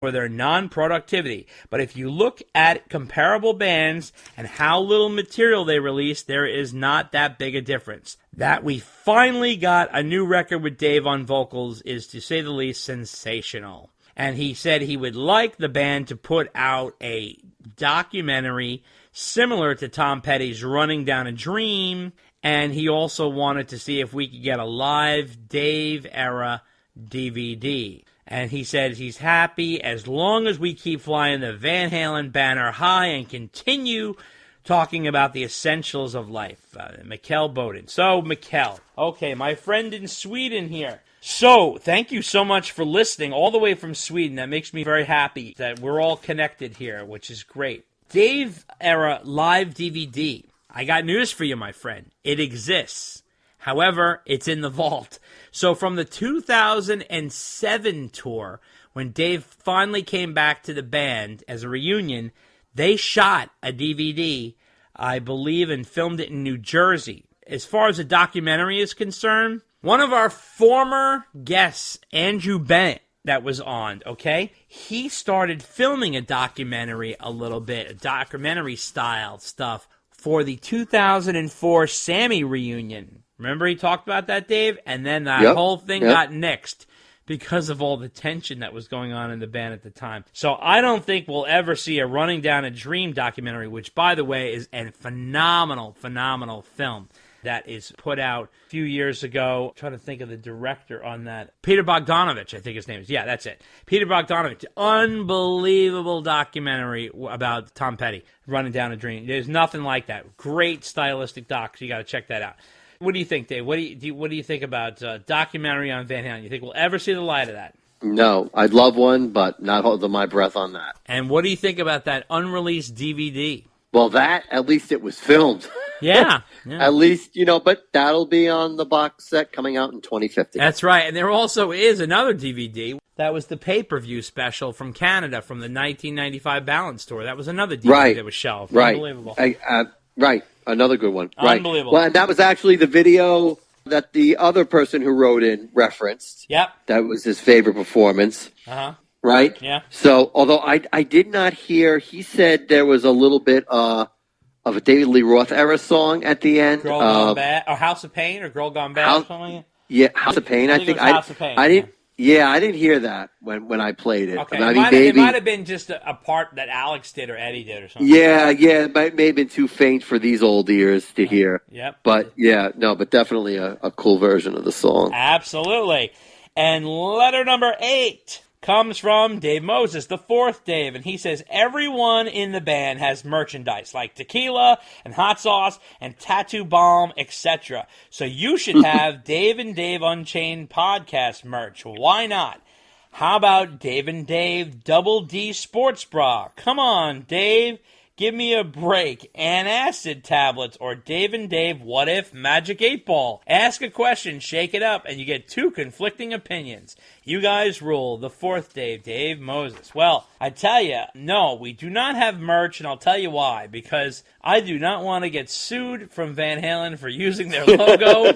for their non-productivity. But if you look at comparable bands and how little material they release, there is not that big a difference. That we finally got a new record with Dave on vocals is, to say the least, sensational. And he said he would like the band to put out a documentary similar to Tom Petty's Running Down a Dream, and he also wanted to see if we could get a live Dave-era DVD. And he said he's happy as long as we keep flying the Van Halen banner high and continue talking about the essentials of life. Mikkel Bowden. So, Mikkel. Okay, my friend in Sweden here. So, thank you so much for listening all the way from Sweden. That makes me very happy that we're all connected here, which is great. Dave-era live DVD. I got news for you, my friend. It exists. However, it's in the vault. So from the 2007 tour, when Dave finally came back to the band as a reunion, they shot a DVD, I believe, and filmed it in New Jersey. As far as the documentary is concerned, one of our former guests, Andrew Bennett, that was on, okay? He started filming a documentary a little bit, a documentary-style stuff, for the 2004 Sammy reunion. Remember he talked about that, Dave? And then that whole thing got nixed because of all the tension that was going on in the band at the time. So I don't think we'll ever see a Running Down a Dream documentary, which, by the way, is a phenomenal, phenomenal film that is put out a few years ago. I'm trying to think of the director on that. Peter Bogdanovich, I think his name is. Yeah, that's it. Peter Bogdanovich. Unbelievable documentary about Tom Petty, Running Down a Dream. There's nothing like that. Great stylistic doc. So you got to check that out. What do you think, Dave? What do you think about documentary on Van Halen? You think we'll ever see the light of that? No, I'd love one, but not holding my breath on that. And what do you think about that unreleased DVD? Well, that, at least it was filmed. Yeah. At least, but that'll be on the box set coming out in 2050. That's right. And there also is another DVD. That was the pay-per-view special from Canada from the 1995 Balance Tour. That was another DVD that was shelved. Right. Unbelievable. Right. Another good one. Unbelievable. Right. Well, and that was actually the video that the other person who wrote in referenced. Yep. That was his favorite performance. Uh-huh. Right? Yeah. So, although I did not hear, he said there was a little bit of a David Lee Roth era song at the end. Girl Gone Bad, or House of Pain, or Girl Gone Bad, or something like that? Yeah, House of Pain. I think House of Pain. I didn't. Yeah, I didn't hear that when I played it. Okay, I mean, it might have been just a part that Alex did or Eddie did or something. Yeah, it may have been too faint for these old ears to hear. Yep. But but definitely a cool version of the song. Absolutely. And letter number 8 comes from Dave Moses, the fourth Dave, and he says, everyone in the band has merchandise like tequila and hot sauce and tattoo balm, etc. So you should have Dave and Dave Unchained podcast merch. Why not? How about Dave and Dave Double D Sports Bra? Come on, Dave. Give me a break. Antacid tablets or Dave and Dave What If Magic 8 Ball. Ask a question, shake it up, and you get 2 conflicting opinions. You guys rule. The fourth Dave, Dave Moses. Well, I tell you, no, we do not have merch, and I'll tell you why. Because I do not want to get sued from Van Halen for using their logo,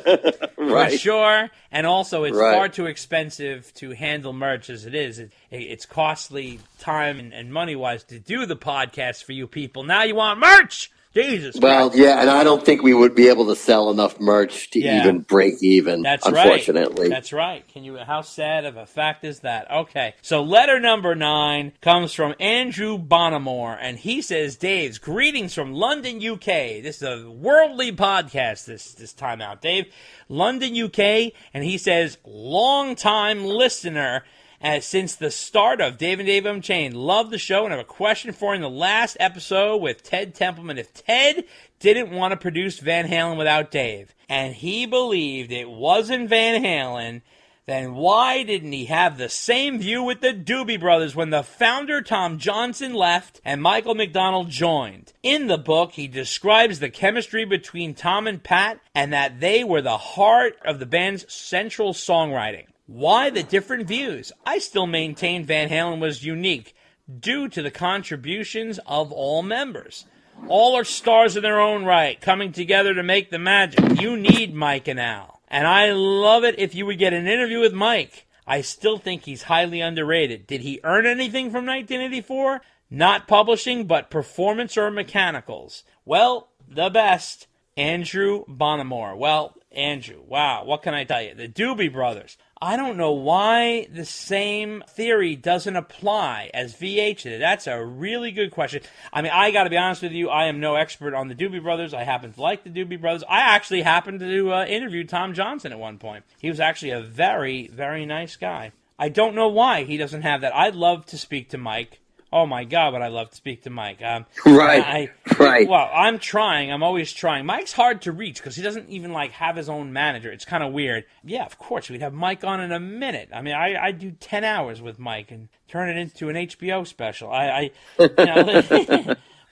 for sure. And also, it's far too expensive to handle merch as it is. It's costly time and money-wise to do the podcast for you people. Now you want merch! Jesus Well, Christ. yeah, and I don't think we would be able to sell enough merch to even break even, That's unfortunately. Right. That's right. How sad of a fact is that? Okay, so letter number 9 comes from Andrew Bonamore, and he says, Dave's greetings from London, UK. This is a worldly podcast this time out, Dave. London, UK, and he says, long-time listener since the start of Dave and Dave Unchained. Love the show and have a question for you in the last episode with Ted Templeman. If Ted didn't want to produce Van Halen without Dave, and he believed it wasn't Van Halen, then why didn't he have the same view with the Doobie Brothers when the founder Tom Johnson left and Michael McDonald joined? In the book, he describes the chemistry between Tom and Pat and that they were the heart of the band's central songwriting. Why the different views? I still maintain Van Halen was unique due to the contributions of all members. All are stars in their own right, coming together to make the magic. You need Mike and Al. And I love it if you would get an interview with Mike. I still think he's highly underrated. Did he earn anything from 1984? Not publishing, but performance or mechanicals. Well, the best, Andrew Bonamore. Well, Andrew, wow, what can I tell you? The Doobie Brothers. I don't know why the same theory doesn't apply as VH did. That's a really good question. I mean, I got to be honest with you, I am no expert on the Doobie Brothers. I happen to like the Doobie Brothers. I actually happened to interview Tom Johnson at one point. He was actually a very, very nice guy. I don't know why he doesn't have that. I'd love to speak to Mike. Oh, my God, would I love to speak to Mike. Right. Well, I'm trying. I'm always trying. Mike's hard to reach because he doesn't even, have his own manager. It's kind of weird. Yeah, of course, we'd have Mike on in a minute. I mean, I'd do 10 hours with Mike and turn it into an HBO special.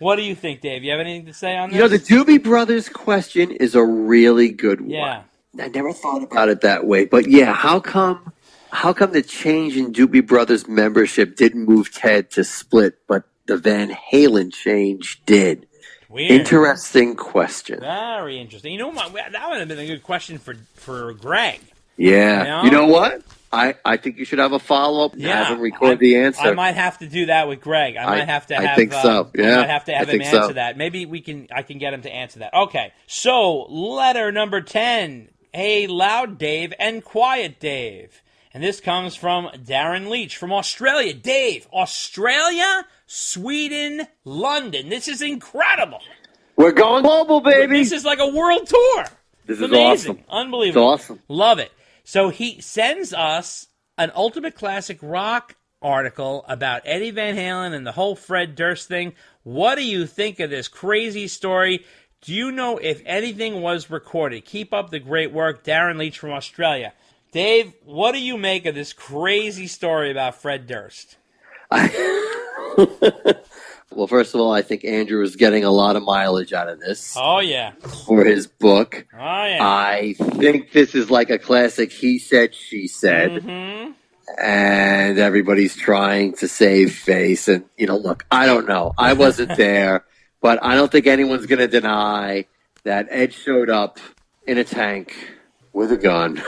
What do you think, Dave? You have anything to say on this? The Doobie Brothers question is a really good one. Yeah. I never thought about it that way. But, yeah, how come the change in Doobie Brothers membership didn't move Ted to split, but the Van Halen change did? Weird. Interesting question. Very interesting. That would have been a good question for Greg. Yeah. You know what? I think you should have a follow-up and have him record the answer. I might have to do that with Greg. I think so. Yeah. I might have to have him answer that. Maybe I can get him to answer that. Okay. So, letter number 10. Hey, loud Dave and quiet Dave. And this comes from Darren Leach from Australia. Dave, Australia, Sweden, London. This is incredible. We're going global, baby. This is like a world tour. This is amazing. Awesome. Unbelievable. It's awesome. Love it. So he sends us an Ultimate Classic Rock article about Eddie Van Halen and the whole Fred Durst thing. What do you think of this crazy story? Do you know if anything was recorded? Keep up the great work, Darren Leach from Australia. Dave, what do you make of this crazy story about Fred Durst? Well, first of all, I think Andrew is getting a lot of mileage out of this. Oh, yeah. For his book. Oh, yeah. I think this is like a classic he said, she said. Mm-hmm. And everybody's trying to save face. And, look, I don't know. I wasn't there. But I don't think anyone's going to deny that Ed showed up in a tank with a gun.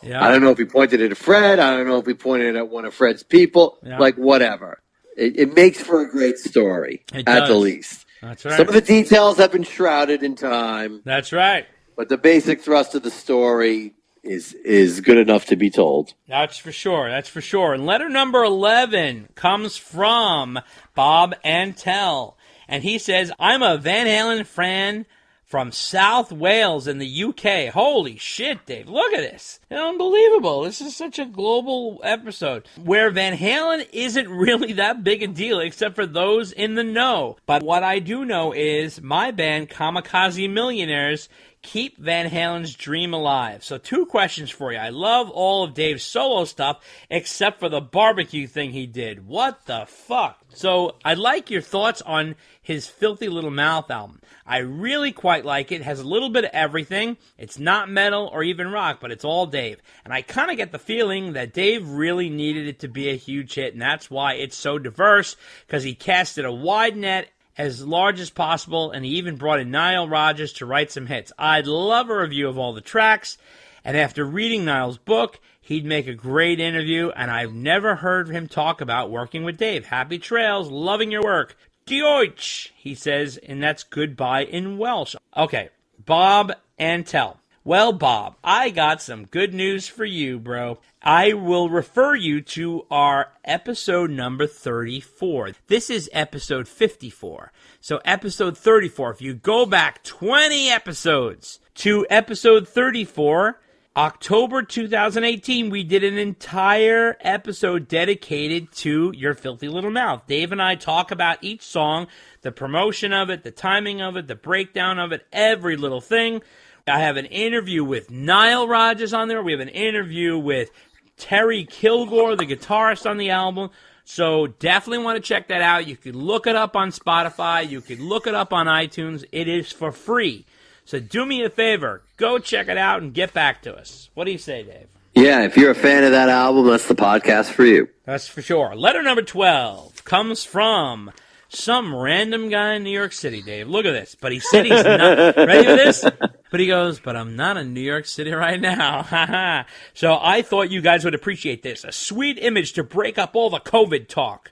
Yeah. I don't know if he pointed it at Fred. I don't know if he pointed it at one of Fred's people. Yeah. Whatever. It makes for a great story, at the least. That's right. Some of the details have been shrouded in time. That's right. But the basic thrust of the story is good enough to be told. That's for sure. That's for sure. And letter number 11 comes from Bob Antel. And he says, I'm a Van Halen fan from South Wales in the UK. Holy shit, Dave. Look at this. Unbelievable. This is such a global episode where Van Halen isn't really that big a deal except for those in the know. But what I do know is my band, Kamikaze Millionaires, keep Van Halen's dream alive. So 2 questions for you. I love all of Dave's solo stuff except for the barbecue thing he did. What the fuck? So I'd like your thoughts on his Filthy Little Mouth album. I really quite like it. It has a little bit of everything. It's not metal or even rock, but it's all Dave. And I kind of get the feeling that Dave really needed it to be a huge hit, and that's why it's so diverse, because he casted a wide net as large as possible, and he even brought in Nile Rodgers to write some hits. I'd love a review of all the tracks, and after reading Nile's book, he'd make a great interview, and I've never heard him talk about working with Dave. Happy trails, loving your work. Deutsch, he says, and that's goodbye in Welsh. Okay, Bob Antel. Well, Bob, I got some good news for you, bro. I will refer you to our episode number 34. This is episode 54. So episode 34, if you go back 20 episodes to episode 34, October 2018, we did an entire episode dedicated to Your Filthy Little Mouth. Dave and I talk about each song, the promotion of it, the timing of it, the breakdown of it, every little thing. I have an interview with Nile Rodgers on there. We have an interview with Terry Kilgore, the guitarist on the album. So definitely want to check that out. You can look it up on Spotify. You can look it up on iTunes. It is for free. So do me a favor. Go check it out and get back to us. What do you say, Dave? Yeah, if you're a fan of that album, that's the podcast for you. That's for sure. Letter number 12 comes from some random guy in New York City, Dave. Look at this. But he said he's not. Ready for this? But he goes, but I'm not in New York City right now. So I thought you guys would appreciate this. A sweet image to break up all the COVID talk.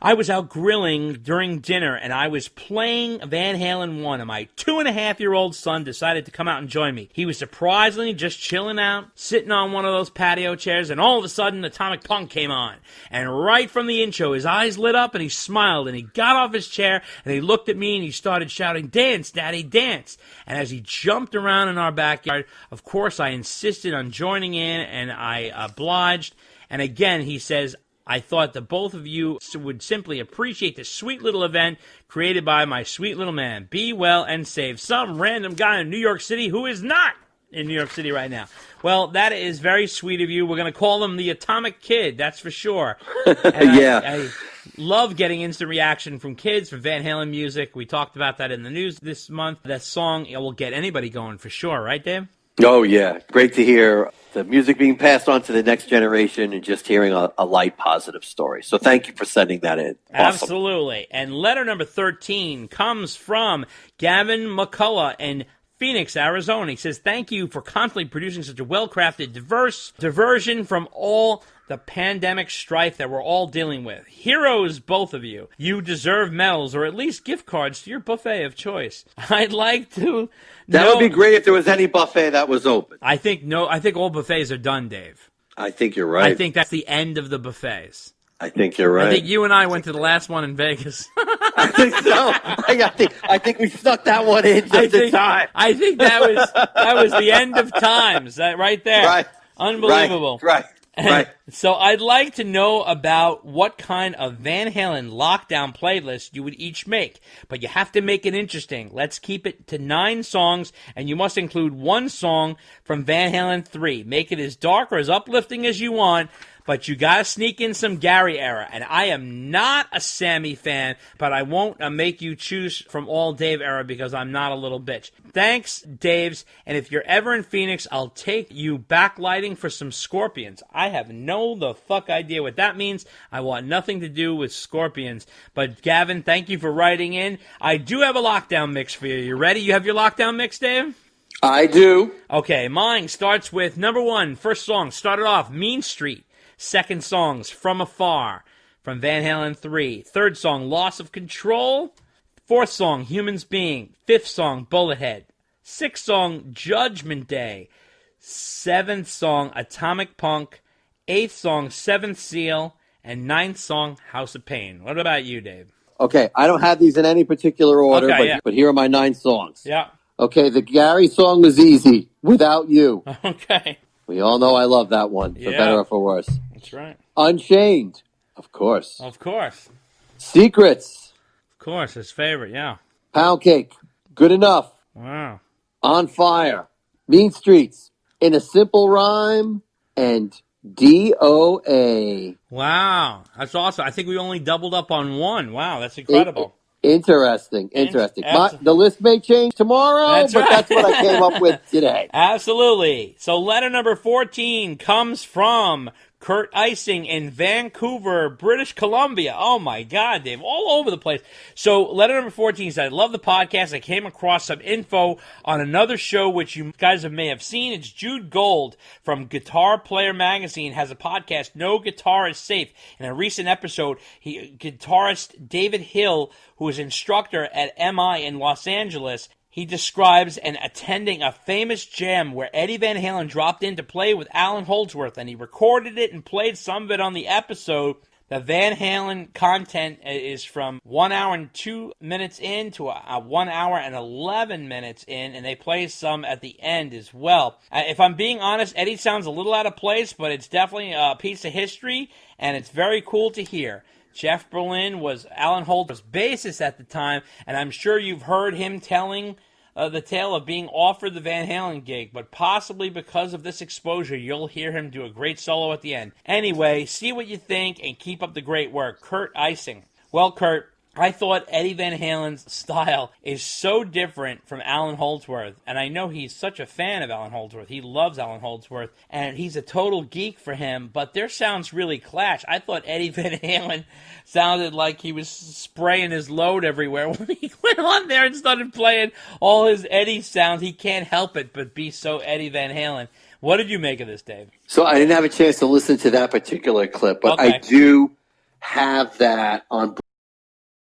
I was out grilling during dinner, and I was playing Van Halen 1, and my 2.5-year-old son decided to come out and join me. He was surprisingly just chilling out, sitting on one of those patio chairs, and all of a sudden, Atomic Punk came on. And right from the intro, his eyes lit up, and he smiled, and he got off his chair, and he looked at me, and he started shouting, "Dance, Daddy, dance!" And as he jumped around in our backyard, of course, I insisted on joining in, and I obliged. And again, he says, I thought that both of you would simply appreciate this sweet little event created by my sweet little man. Be well and safe. Some random guy in New York City who is not in New York City right now. Well, that is very sweet of you. We're going to call him the Atomic Kid, that's for sure. Yeah. I love getting instant reaction from kids for Van Halen music. We talked about that in the news this month. That song will get anybody going for sure, right, Dave? Oh, yeah. Great to hear the music being passed on to the next generation and just hearing a light, positive story. So thank you for sending that in. Awesome. Absolutely. And letter number 13 comes from Gavin McCullough in Phoenix, Arizona. He says, thank you for constantly producing such a well-crafted, diverse diversion from all the pandemic strife that we're all dealing with. Heroes, both of you. You deserve medals or at least gift cards to your buffet of choice. I'd like to That would be great if there was any buffet that was open. I think all buffets are done, Dave. I think you're right. I think that's the end of the buffets. I think you're right. I think you and I went to the last one in Vegas. I think so. I think we snuck that one in just in time. I think that was the end of times. That right there. Right. Unbelievable. Right. So I'd like to know about what kind of Van Halen lockdown playlist you would each make. But you have to make it interesting. Let's keep it to 9 songs, and you must include 1 song from Van Halen 3. Make it as dark or as uplifting as you want, but you got to sneak in some Gary era. And I am not a Sammy fan, but I won't make you choose from all Dave era because I'm not a little bitch. Thanks, Daves. And if you're ever in Phoenix, I'll take you backlighting for some Scorpions. I have no the fuck idea what that means. I want nothing to do with Scorpions. But Gavin, thank you for writing in. I do have a lockdown mix for you. You ready? You have your lockdown mix, Dave? I do. Okay, mine starts with number 1. First song started off Mean Street. Second song's From Afar from Van Halen 3. Third song, Loss of Control. Fourth song, Humans Being. Fifth song, Bullethead. Sixth song, Judgment Day. Seventh song, Atomic Punk. Eighth song, Seventh Seal. And ninth song, House of Pain. What about you, Dave? Okay, I don't have these in any particular order, but here are my 9 songs. Yeah. Okay, the Gary song was easy. Without You. Okay. We all know I love that one, for better or for worse. That's right. Unchained. Of course. Of course. Secrets. Of course, his favorite, yeah. Pound Cake. Good Enough. Wow. On Fire. Mean Streets. In a Simple Rhyme. And DOA. Wow. That's awesome. I think we only doubled up on 1. Wow, that's incredible. Interesting. The list may change tomorrow, but that's what I came up with today. Absolutely. So letter number 14 comes from Kurt Ising in Vancouver, British Columbia. Oh, my God, Dave. All over the place. So letter number 14 said, I love the podcast. I came across some info on another show which you guys may have seen. It's Jude Gold from Guitar Player Magazine has a podcast, No Guitar is Safe. In a recent episode, guitarist David Hill, who is instructor at MI in Los Angeles, he describes attending a famous jam where Eddie Van Halen dropped in to play with Alan Holdsworth, and he recorded it and played some of it on the episode. The Van Halen content is from 1 hour and 2 minutes in to 1 hour and 11 minutes in, and they play some at the end as well. If I'm being honest, Eddie sounds a little out of place, but it's definitely a piece of history, and it's very cool to hear. Jeff Berlin was Alan Holdsworth's bassist at the time, and I'm sure you've heard him telling the tale of being offered the Van Halen gig, but possibly because of this exposure, you'll hear him do a great solo at the end. Anyway, see what you think and keep up the great work. Kurt Ising. Well, Kurt, I thought Eddie Van Halen's style is so different from Alan Holdsworth, and I know he's such a fan of Alan Holdsworth. He loves Alan Holdsworth, and he's a total geek for him, but their sounds really clash. I thought Eddie Van Halen sounded like he was spraying his load everywhere when he went on there and started playing all his Eddie sounds. He can't help it but be so Eddie Van Halen. What did you make of this, Dave? So I didn't have a chance to listen to that particular clip, but Okay. I do have that on